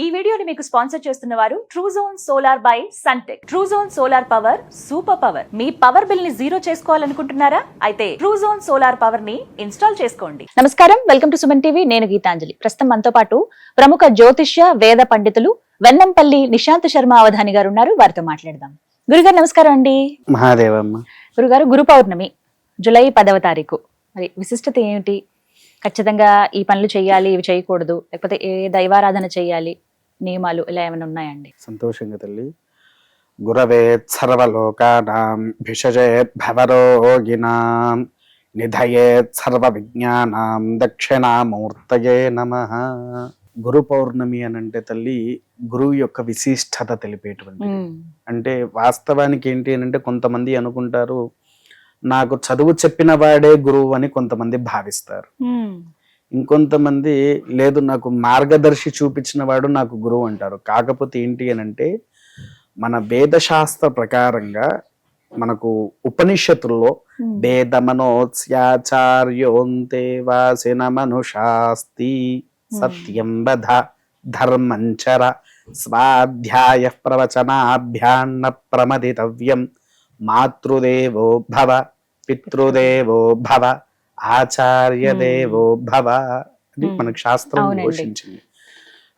ఈ వీడియోని మీకు స్పాన్సర్ చేస్తున్న వారు Truzon solar by Suntek. Truzon solar power super power. మీ పవర్ బిల్ ని జీరో చేసుకోవాలనుకుంటున్నారా? అయితే ట్రూజోన్ సోలార్ పవర్ ని ఇన్స్టాల్ చేసుకోండి. నమస్కారం, వెల్కమ్ టు సుమన్ టీవీ. నేను గీతాంజలి. ప్రస్తుతం మనతో పాటు ప్రముఖ జ్యోతిష్య వేద పండితులు వెన్నంపల్లి నిశాంత్ శర్మ అవధాని గారు ఉన్నారు. వారితో మాట్లాడదాం. గురుగారు నమస్కారం అండి. మహాదేవమ్మ. గురుగారు, గురు పౌర్ణమి జూలై 10వ తారీఖు. మరి విశిష్టత ఏమిటి? ఖచ్చితంగా ఈ పనులు చేయాలి, ఇవి చేయకూడదు, లేకపోతే ఏ దైవారాధన చేయాలి, నియమాలు ఇలా ఏమైనా ఉన్నాయండి? సంతోషంగా తల్లి. గురవేత్ సర్వలోకానాం భిషజేత్ భవరోగిణాం నిధయేత్ సర్వ విజ్ఞానాం దక్షిణామూర్తయే నమః. గురు పౌర్ణమి అని అంటే తల్లి గురువు యొక్క విశిష్టత తెలిపేటువంటి. అంటే వాస్తవానికి ఏంటి అని అంటే కొంతమంది అనుకుంటారు నాకు చదువు చెప్పిన వాడే గురువు అని కొంతమంది భావిస్తారు. ఇంకొంతమంది లేదు నాకు మార్గదర్శి చూపించిన వాడు నాకు గురువు అంటారు. కాకపోతే ఏంటి అని అంటే మన వేదశాస్త్ర ప్రకారంగా మనకు ఉపనిషత్తుల్లో వేదమనోత్స్యాచార్యోంతే వాసిన మనుషాస్తి సత్యం వద ధర్మంచర స్వాధ్యాయ ప్రవచనాభ్యాన్న ప్రమదితవ్యం మాతృదేవో భవ పితృదేవో భవ ఆచార్య దేవో భవ అని మనకు శాస్త్రం ఘోషించింది.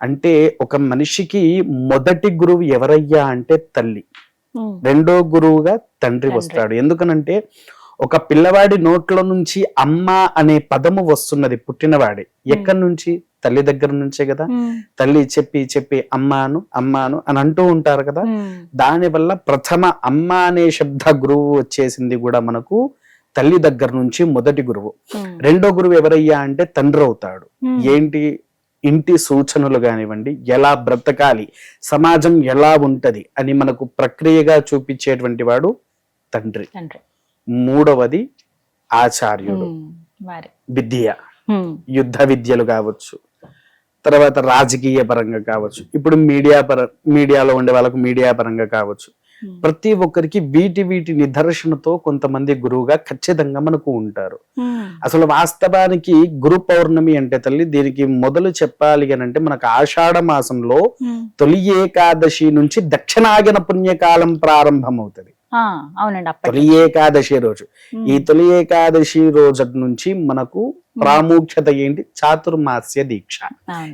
అంటే ఒక మనిషికి మొదటి గురువు ఎవరయ్యా అంటే తల్లి, రెండో గురువుగా తండ్రి వస్తాడు. ఎందుకనంటే ఒక పిల్లవాడి నోట్లో నుంచి అమ్మ అనే పదము వస్తున్నది పుట్టినవాడి ఎక్కడి నుంచి? తల్లి దగ్గర నుంచే కదా. తల్లి చెప్పి చెప్పి అమ్మాను అమ్మాను అని అంటూ ఉంటారు కదా. దానివల్ల ప్రథమ అమ్మ అనే శబ్ద గురువు వచ్చేసింది కూడా మనకు తల్లి దగ్గర నుంచి మొదటి గురువు. రెండో గురువు ఎవరయ్యా అంటే తండ్రి అవుతాడు. ఏంటి? ఇంటి సూచనలు కానివ్వండి, ఎలా బ్రతకాలి, సమాజం ఎలా ఉంటది అని మనకు ప్రక్రియగా చూపించేటువంటి వాడు తండ్రి. మూడవది ఆచార్యుడు. విద్య, యుద్ధ విద్యలు కావచ్చు, తర్వాత రాజకీయ పరంగా కావచ్చు, ఇప్పుడు మీడియాలో ఉండే వాళ్ళకు మీడియా పరంగా కావచ్చు. ప్రతి ఒక్కరికి వీటి నిదర్శనతో కొంతమంది గురువుగా ఖచ్చితంగా మనకు ఉంటారు. అసలు వాస్తవానికి గురు పౌర్ణమి అంటే తల్లి దీనికి మొదలు చెప్పాలి అని అంటే మనకు ఆషాఢ మాసంలో తొలి ఏకాదశి నుంచి దక్షిణాయన పుణ్యకాలం ప్రారంభం అవుతుంది. తొలి ఏకాదశి రోజు. ఈ తొలి ఏకాదశి రోజు నుంచి మనకు ప్రాముఖ్యత ఏంటి? చాతుర్మాస్య దీక్ష.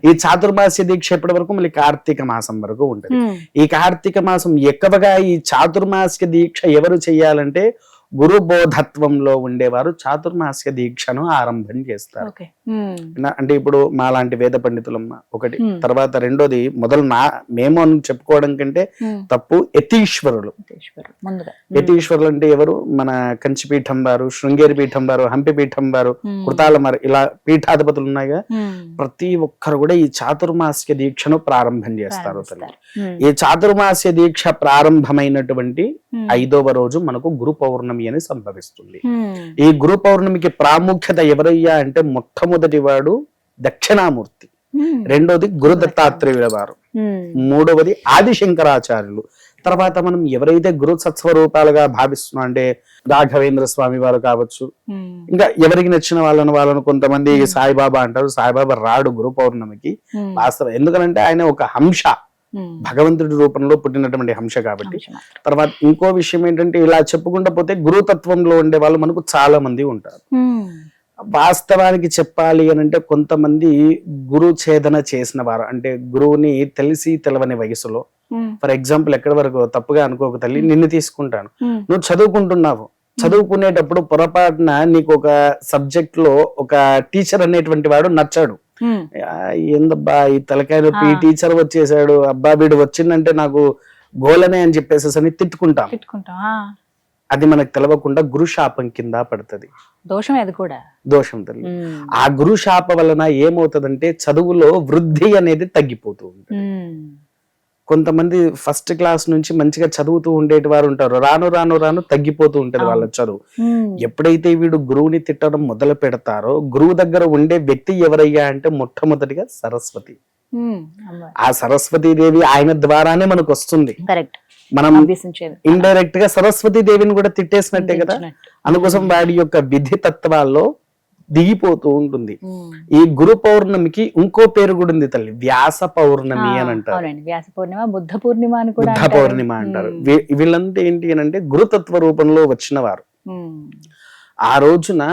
ఈ చాతుర్మాస్య దీక్ష ఎప్పటి వరకు? మళ్ళీ కార్తీక మాసం వరకు ఉంటుంది. ఈ కార్తీక మాసం ఎక్కువగా ఈ చాతుర్మాస్య దీక్ష ఎవరు చెయ్యాలంటే గురు బోధత్వంలో ఉండేవారు చాతుర్మాస్య దీక్షను ఆరంభం చేస్తారు. అంటే ఇప్పుడు మా లాంటి వేద పండితులమ్మ ఒకటి, తర్వాత రెండోది మొదలు మేము అని చెప్పుకోవడం కంటే తప్పు యతీశ్వరులు. యతీశ్వరులు అంటే ఎవరు? మన కంచిపీఠం వారు, శృంగేరి పీఠం వారు, హంపి పీఠం వారు, కృతాలమారు, ఇలా పీఠాధిపతులు ఉన్నాయిగా. ప్రతి ఒక్కరు కూడా ఈ చాతుర్మాస్య దీక్షను ప్రారంభం చేస్తారు. ఈ చాతుర్మాస్య దీక్ష ప్రారంభమైనటువంటి 5వ రోజు మనకు గురు పౌర్ణమి అని సంభవిస్తుంది. ఈ గురు పౌర్ణమికి ప్రాముఖ్యత ఎవరయ్యా అంటే మొట్టమొదటి వాడు దక్షిణామూర్తి, రెండోది గురు దత్తాత్రేయుల వారు, మూడవది ఆదిశంకరాచార్యులు. తర్వాత మనం ఎవరైతే గురు సత్స్వరూపాలుగా భావిస్తున్నాం అంటే రాఘవేంద్ర స్వామి వారు కావచ్చు, ఇంకా ఎవరికి నచ్చిన వాళ్ళను కొంతమంది సాయిబాబా అంటారు. సాయిబాబా రాడు గురు పౌర్ణమికి వాస్తవం, ఎందుకంటే ఆయన ఒక హంస, భగవంతుడి రూపంలో పుట్టినటువంటి హంస కాబట్టి. తర్వాత ఇంకో విషయం ఏంటంటే ఇలా చెప్పుకుంటూ పోతే గురుతత్వంలో ఉండే వాళ్ళు మనకు చాలా మంది ఉంటారు. వాస్తవానికి చెప్పాలి అని అంటే కొంతమంది గురు ఛేదన చేసిన వారు, అంటే గురువుని తెలిసి తెలవని వయసులో, ఫర్ ఎగ్జాంపుల్ ఎక్కడి వరకు తప్పుగా అనుకోక తల్లి, నిన్ను తీసుకుంటాను, నువ్వు చదువుకుంటున్నావు, చదువుకునేటప్పుడు పొరపాటున నీకు ఒక సబ్జెక్ట్ లో ఒక టీచర్ అనేటువంటి వాడు నచ్చాడు. ఏందబ్బా ఈ తలకాయ నొప్పి, ఈ టీచర్ వచ్చేసాడు, అబ్బా వీడు వచ్చిందంటే నాకు గోలనే అని చెప్పేసి అని తిట్టుకుంటాం. అది మనకు తెలవకుండా గురు శాపం కింద పడుతుంది. దోషం, అది కూడా దోషం తల్లి. ఆ గురు శాప వలన ఏమవుతుందంటే చదువులో వృద్ధి అనేది తగ్గిపోతూ ఉంటుంది. కొంతమంది ఫస్ట్ క్లాస్ నుంచి మంచిగా చదువుతూ ఉండేటి వారు ఉంటారు, రాను రాను రాను తగ్గిపోతూ ఉంటది వాళ్ళ చదువు. ఎప్పుడైతే వీడు గురువుని తిట్టడం మొదలు పెడతారో గురువు దగ్గర ఉండే వ్యక్తి ఎవరయ్యా అంటే మొట్టమొదటిగా సరస్వతి. ఆ సరస్వతీదేవి ఆయన ద్వారానే మనకు వస్తుంది. మనం ఇండైరెక్ట్ గా సరస్వతీదేవిని కూడా తిట్టేసినట్టే కదా. అందుకోసం వాడి యొక్క విధి తత్వాల్లో దిగిపోతూ ఉంటుంది. ఉమ్. ఈ గురు పౌర్ణమికి ఇంకో పేరు కూడా ఉంది తల్లి, వ్యాస పౌర్ణమి అని అంటారు. అవునండి, వ్యాస పూర్ణిమ, బుద్ధ పూర్ణిమ అని కూడా బుద్ధ అంటారు. పౌర్ణిమ అంటారు. వీళ్ళంతా ఏంటి అని అంటే గురుతత్వ రూపంలో వచ్చిన వారు. ఉమ్. ఆ రోజున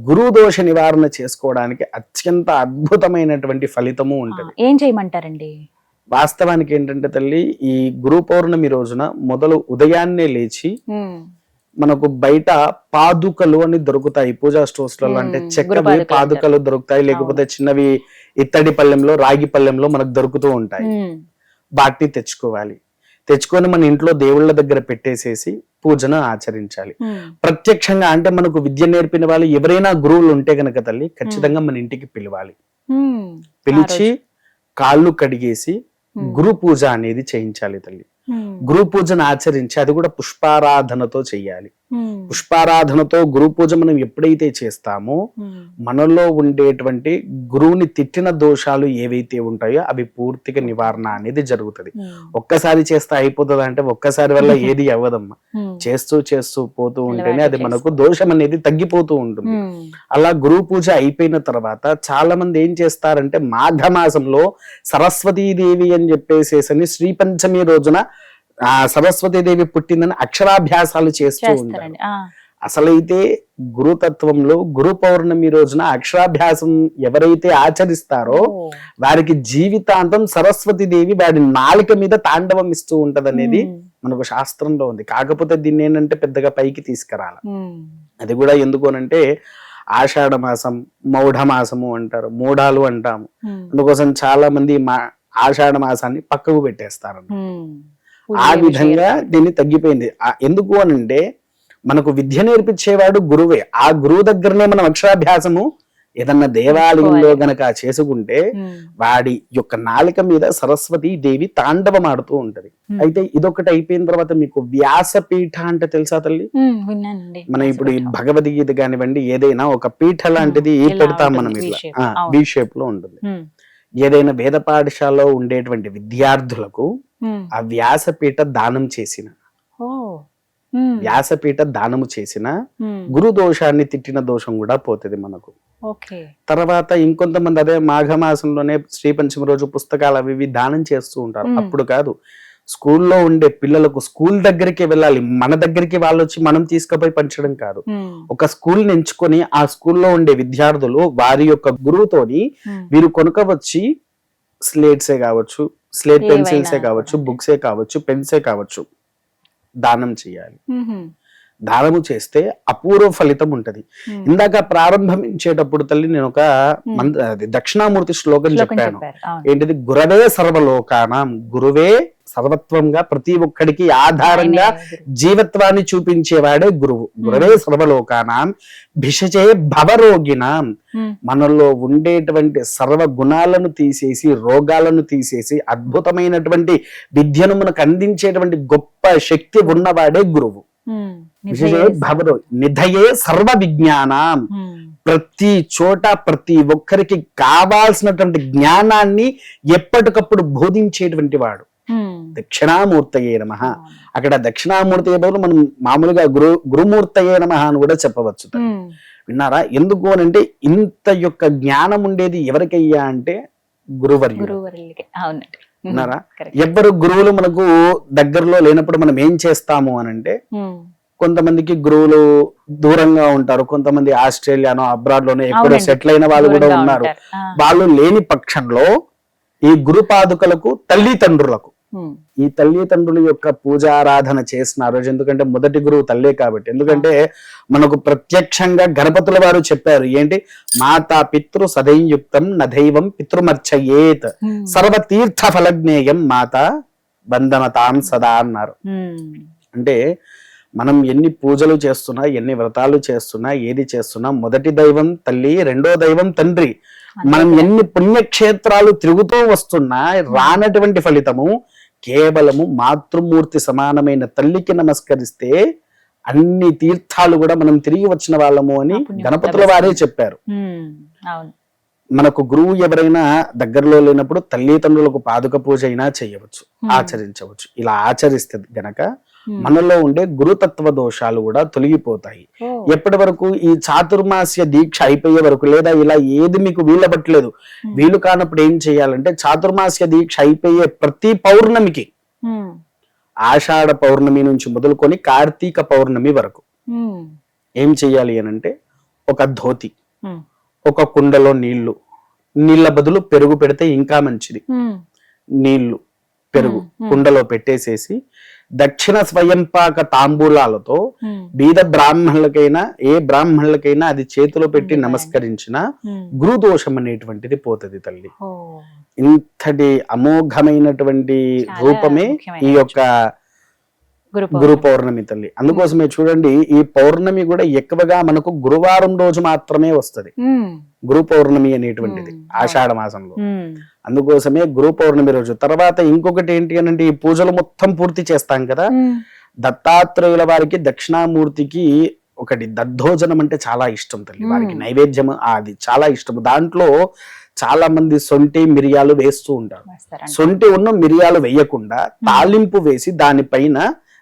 గురు దోష నివారణ చేసుకోవడానికి అత్యంత అద్భుతమైనటువంటి ఫలితము ఉంటది. ఏం చేయమంటారండి? వాస్తవానికి ఏంటంటే తల్లి, ఈ గురు పౌర్ణమి రోజున మొదలు ఉదయాన్నే లేచి మనకు బయట పాదుకలు అని దొరుకుతాయి పూజా స్టోర్స్ లలో. అంటే చెక్కవి పాదుకలు దొరుకుతాయి, లేకపోతే చిన్నవి ఇత్తడి పళ్ళెంలో రాగి పళ్ళెంలో మనకు దొరుకుతూ ఉంటాయి. వాటిని తెచ్చుకోవాలి. తెచ్చుకొని మన ఇంట్లో దేవుళ్ళ దగ్గర పెట్టేసేసి పూజను ఆచరించాలి. ప్రత్యక్షంగా అంటే మనకు విద్య నేర్పిన వాళ్ళు ఎవరైనా గురువులు ఉంటే గనక తల్లి ఖచ్చితంగా మన ఇంటికి పిలవాలి. పిలిచి కాళ్ళు కడిగేసి గురు పూజ అనేది చేయించాలి తల్లి. గురు పూజను ఆచరించి అది కూడా పుష్పారాధనతో చెయ్యాలి. పుష్పారాధనతో గురు పూజ మనం ఎప్పుడైతే చేస్తామో మనలో ఉండేటువంటి గురువుని తిట్టిన దోషాలు ఏవైతే ఉంటాయో అవి పూర్తిగా నివారణ అనేది జరుగుతుంది. ఒక్కసారి చేస్తే అయిపోతుంది అంటే ఒక్కసారి వల్ల ఏది అవ్వదమ్మా. చేస్తూ చేస్తూ పోతూ ఉంటేనే అది మనకు దోషం అనేది తగ్గిపోతూ ఉంటుంది. అలా గురు పూజ అయిపోయిన తర్వాత చాలా మంది ఏం చేస్తారంటే మాఘమాసంలో సరస్వతీదేవి అని చెప్పేసేసని శ్రీ పంచమి రోజున ఆ సరస్వతీదేవి పుట్టిందని అక్షరాభ్యాసాలు చేస్తూ ఉంటారు. అసలైతే గురుతత్వంలో గురు పౌర్ణమి రోజున అక్షరాభ్యాసం ఎవరైతే ఆచరిస్తారో వారికి జీవితాంతం సరస్వతీదేవి వాడి నాలుక మీద తాండవం ఇస్తూ ఉంటది అనేది మనకు శాస్త్రంలో ఉంది. కాకపోతే దీన్ని ఏంటంటే పెద్దగా పైకి తీసుకురాల. అది కూడా ఎందుకు అనంటే ఆషాఢ మాసం మౌఢ మాసము అంటారు, మూఢాలు అంటాము. అందుకోసం చాలా మంది ఆషాఢ మాసాన్ని పక్కకు పెట్టేస్తారు. ఆ విధంగా దీన్ని తగ్గిపోయింది. ఎందుకు అనంటే మనకు విద్య నేర్పించేవాడు గురువే. ఆ గురువు దగ్గరనే మనం అక్షరాభ్యాసము ఏదన్నా దేవాలయంలో గనక చేసుకుంటే వాడి యొక్క నాలిక మీద సరస్వతి దేవి తాండవం ఆడుతూ ఉంటది. అయితే ఇదొకటి అయిపోయిన తర్వాత మీకు వ్యాసపీఠ అంటే తెలుసా తల్లి? మనం ఇప్పుడు ఈ భగవద్గీత కానివ్వండి ఏదైనా ఒక పీఠ లాంటిది పెడతాం మనం, ఇట్లా వి షేప్ లో ఉంటుంది. ఏదైనా వేద పాఠశాలలో ఉండేటువంటి విద్యార్థులకు ఆ వ్యాసపీఠ దానం చేసిన వ్యాసపీఠ దానము చేసిన గురు దోషాన్ని తిట్టిన దోషం కూడా పోతుంది మనకు. తర్వాత ఇంకొంతమంది అదే మాఘమాసంలోనే శ్రీ పంచమి రోజు పుస్తకాలు అవి ఇవి దానం చేస్తూ ఉంటారు. అప్పుడు కాదు, స్కూల్లో ఉండే పిల్లలకు స్కూల్ దగ్గరికి వెళ్ళాలి. మన దగ్గరికి వాళ్ళు వచ్చి మనం తీసుకుపోయి పంచడం కాదు. ఒక స్కూల్ ఎంచుకొని ఆ స్కూల్లో ఉండే విద్యార్థులు వారి యొక్క గురువుతోని వీరు కొనుక్కొచ్చి స్లేట్సే కావచ్చు, స్లేట్ పెన్సిల్సే కావచ్చు, బుక్సే కావచ్చు, పెన్సే కావచ్చు దానం చేయాలి. దానము చేస్తే అపూర్వ ఫలితం ఉంటది. ఇందాక ప్రారంభించేటప్పుడు తల్లి నేను ఒక దక్షిణామూర్తి శ్లోకం చెప్పాను. ఏంటిది? గురవే సర్వలోకానాం, గురువే సర్వత్వంగా ప్రతి ఒక్కడికి ఆధారంగా జీవత్వాన్ని చూపించేవాడే గురువు. గురవే సర్వలోకానాం భిషజే భవరోగినాం, మనలో ఉండేటువంటి సర్వ గుణాలను తీసేసి రోగాలను తీసేసి అద్భుతమైనటువంటి విద్యను మనకు అందించేటువంటి గొప్ప శక్తి ఉన్నవాడే గురువు. నిధయే సర్వ విజ్ఞానం, ప్రతి చోట ప్రతి ఒక్కరికి కావాల్సినటువంటి జ్ఞానాన్ని ఎప్పటికప్పుడు బోధించేటువంటి వాడు. దక్షిణామూర్తయే నమః. అక్కడ దక్షిణామూర్తి బదులు మనం మామూలుగా గురుమూర్తయే నమః అని కూడా చెప్పవచ్చు. విన్నారా? ఎందుకు అనంటే ఇంత యొక్క జ్ఞానం ఉండేది ఎవరికయ్యా అంటే గురువర్యుడు. విన్నారా? ఎవ్వరు గురువులు మనకు దగ్గరలో లేనప్పుడు మనం ఏం చేస్తాము అనంటే, కొంతమందికి గురువులు దూరంగా ఉంటారు, కొంతమంది ఆస్ట్రేలియానో అబ్రాడ్ లోనో ఎక్కడో సెటిల్ అయిన వాళ్ళు కూడా ఉన్నారు. వాళ్ళు లేని పక్షంలో ఈ గురు పాదుకలకు తల్లిదండ్రులకు ఈ తల్లిదండ్రుల యొక్క పూజారాధన చేసిన రోజు, ఎందుకంటే మొదటి గురువు తల్లే కాబట్టి. ఎందుకంటే మనకు ప్రత్యక్షంగా గణపతుల వారు చెప్పారు ఏంటి? మాతా పితృ సదైయుక్తం నదైవం పితృమర్చయేత్ సర్వతీర్థ ఫలజ్ఞేయం మాత వందనతాం సదా అన్నారు. అంటే మనం ఎన్ని పూజలు చేస్తున్నా, ఎన్ని వ్రతాలు చేస్తున్నా, ఏది చేస్తున్నా మొదటి దైవం తల్లి, రెండో దైవం తండ్రి. మనం ఎన్ని పుణ్యక్షేత్రాలు తిరుగుతూ వస్తున్నా రానటువంటి ఫలితము కేవలము మాతృమూర్తి సమానమైన తల్లికి నమస్కరిస్తే అన్ని తీర్థాలు కూడా మనం తిరిగి వచ్చిన వాళ్ళము అని గణపతుల వారే చెప్పారు. మనకు గురువు ఎవరైనా దగ్గరలో లేనప్పుడు తల్లిదండ్రులకు పాదుక పూజ అయినా చేయవచ్చు, ఆచరించవచ్చు. ఇలా ఆచరిస్తే గనక మనలో ఉండే గురుతత్వ దోషాలు కూడా తొలగిపోతాయి. ఎప్పటి వరకు ఈ చాతుర్మాస్య దీక్ష అయిపోయే వరకు, లేదా ఇలా ఏది మీకు వీలబట్టలేదు, వీలు కానప్పుడు ఏం చేయాలంటే చాతుర్మాస్య దీక్ష అయిపోయే ప్రతి పౌర్ణమికి, ఆషాఢ పౌర్ణమి నుంచి మొదలుకొని కార్తీక పౌర్ణమి వరకు ఏం చెయ్యాలి అనంటే, ఒక ధోతి, ఒక కుండలో నీళ్ళ బదులు పెరుగు పెడితే ఇంకా మంచిది. నీళ్లు పెరుగు కుండలో పెట్టేసేసి దక్షిణ స్వయంపాక తాంబూలాలతో బీద బ్రాహ్మణులకైనా ఏ బ్రాహ్మణులకైనా అది చేతిలో పెట్టి నమస్కరించిన గురుదోషం అనేటువంటిది పోతది తల్లి. ఇంతటి అమోఘమైనటువంటి రూపమే ఈ యొక్క గురు పౌర్ణమి తల్లి. అందుకోసమే చూడండి, ఈ పౌర్ణమి కూడా ఎక్కువగా మనకు గురువారం రోజు మాత్రమే వస్తది, గురు పౌర్ణమి అనేటువంటిది ఆషాఢ మాసంలో. అందుకోసమే గురు పౌర్ణమి రోజు తర్వాత ఇంకొకటి ఏంటి అని అంటే, ఈ పూజలు మొత్తం పూర్తి చేస్తాం కదా, దత్తాత్రేయుల వారికి దక్షిణామూర్తికి ఒకటి దద్దోజనం అంటే చాలా ఇష్టం తల్లి. వారికి నైవేద్యం అది చాలా ఇష్టం. దాంట్లో చాలా మంది సొంటి మిరియాలు వేస్తూ ఉంటారు. సొంటి ఉన్న మిరియాలు వేయకుండా తాలింపు వేసి దానిపైన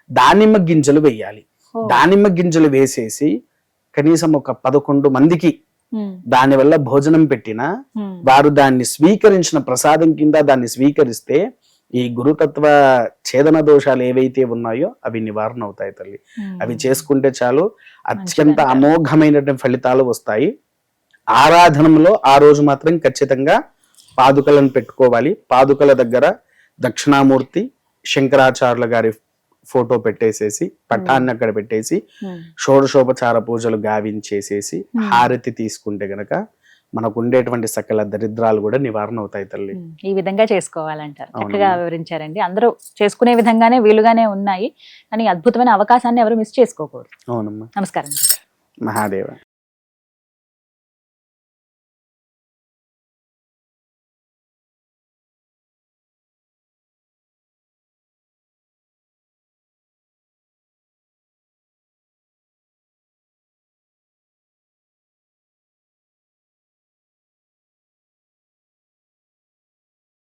దానిమ్మ గింజలు వేయాలి. దానిమ్మ గింజలు వేసేసి కనీసం ఒక 11 మందికి దాని వల్ల భోజనం పెట్టినా వారు దాన్ని స్వీకరించిన ప్రసాదం కింద దాన్ని స్వీకరిస్తే ఈ గురుతత్వ ఛేదన దోషాలు ఏవైతే ఉన్నాయో అవి నివారణ అవుతాయి తల్లి. అవి చేసుకుంటే చాలు, అత్యంత అమోఘమైనటువంటి ఫలితాలు వస్తాయి. ఆరాధనలో ఆ రోజు మాత్రం ఖచ్చితంగా పాదుకలను పెట్టుకోవాలి. పాదుకల దగ్గర దక్షిణామూర్తి, శంకరాచార్యుల గారి ఫోటో పెట్టేసేసి పటాన్ని అక్కడ పెట్టేసి షోడశోపచార పూజలు గావించేసేసి హారతి తీసుకుంటే గనక మనకు ఉండేటువంటి సకల దరిద్రాలు కూడా నివారణ అవుతాయి తల్లి. ఈ విధంగా చేసుకోవాలంటారు. చక్కగా వివరించారండి. అందరూ చేసుకునే విధంగానే వీలుగానే ఉన్నాయి, కానీ అద్భుతమైన అవకాశాన్ని ఎవరు మిస్ చేసుకోకూడదు. అవునమ్మా. నమస్కారం. మహాదేవ.